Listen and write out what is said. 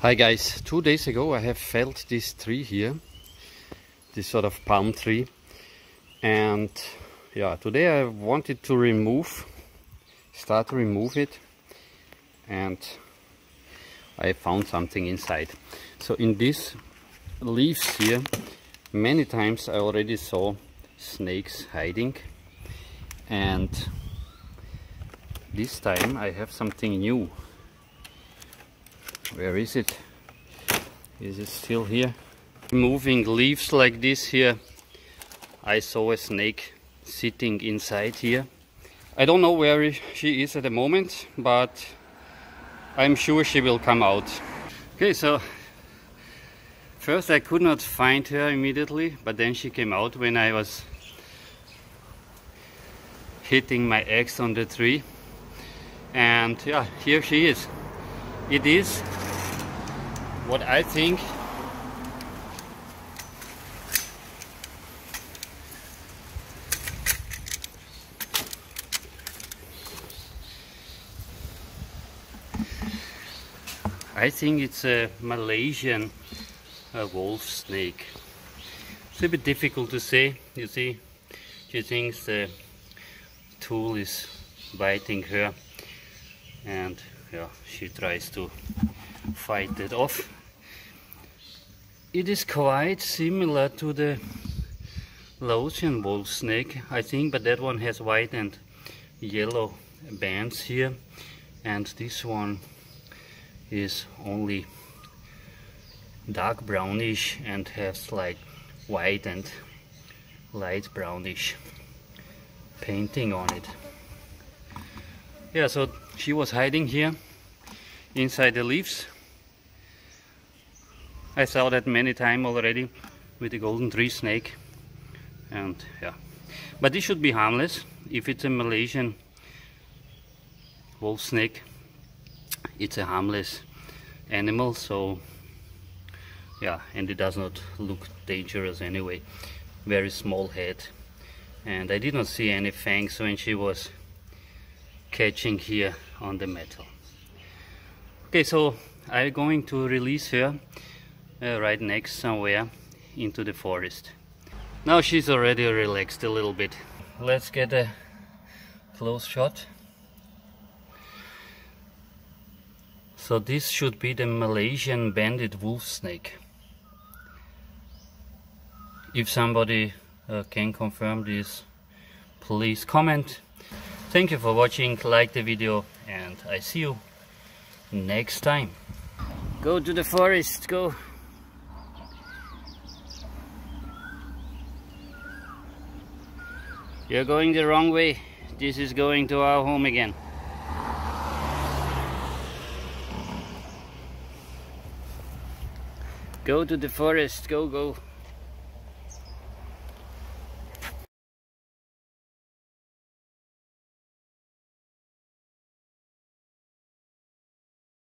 Hi guys, 2 days ago I have felled this tree here, this sort of palm tree, and yeah, today I wanted to start to remove it, and I found something inside. So in these leaves here, many times I already saw snakes hiding, and this time I have something new. Where is it? Is it still here? Moving leaves like this here, I saw a snake sitting inside here. I don't know where she is at the moment, but I'm sure she will come out. Okay, so first I could not find her immediately, but then she came out when I was hitting my axe on the tree. And yeah, here she is. It is what I think it's a Malaysian wolf snake. It's a bit difficult to say. You see, she thinks the tool is biting her, and yeah, she tries to fight it off. It is quite similar to the Laotian wolf snake, I think, but that one has white and yellow bands here, and this one is only dark brownish and has like white and light brownish painting on it. Yeah, so she was hiding here inside the leaves. I saw that many times already with the golden tree snake, and yeah, but this should be harmless. If it's a Malaysian wolf snake, it's a harmless animal, so yeah, and it does not look dangerous anyway. Very small head, and I did not see any fangs when she was catching here on the metal. Okay, so I'm going to release her right next somewhere into the forest. Now she's already relaxed a little bit. Let's get a close shot. So this should be the Malayan Banded Wolf Snake. If somebody can confirm this, please comment. Thank you for watching, like the video, and I see you next time. Go to the forest, go. You're going the wrong way. This is going to our home again. Go to the forest, go, go.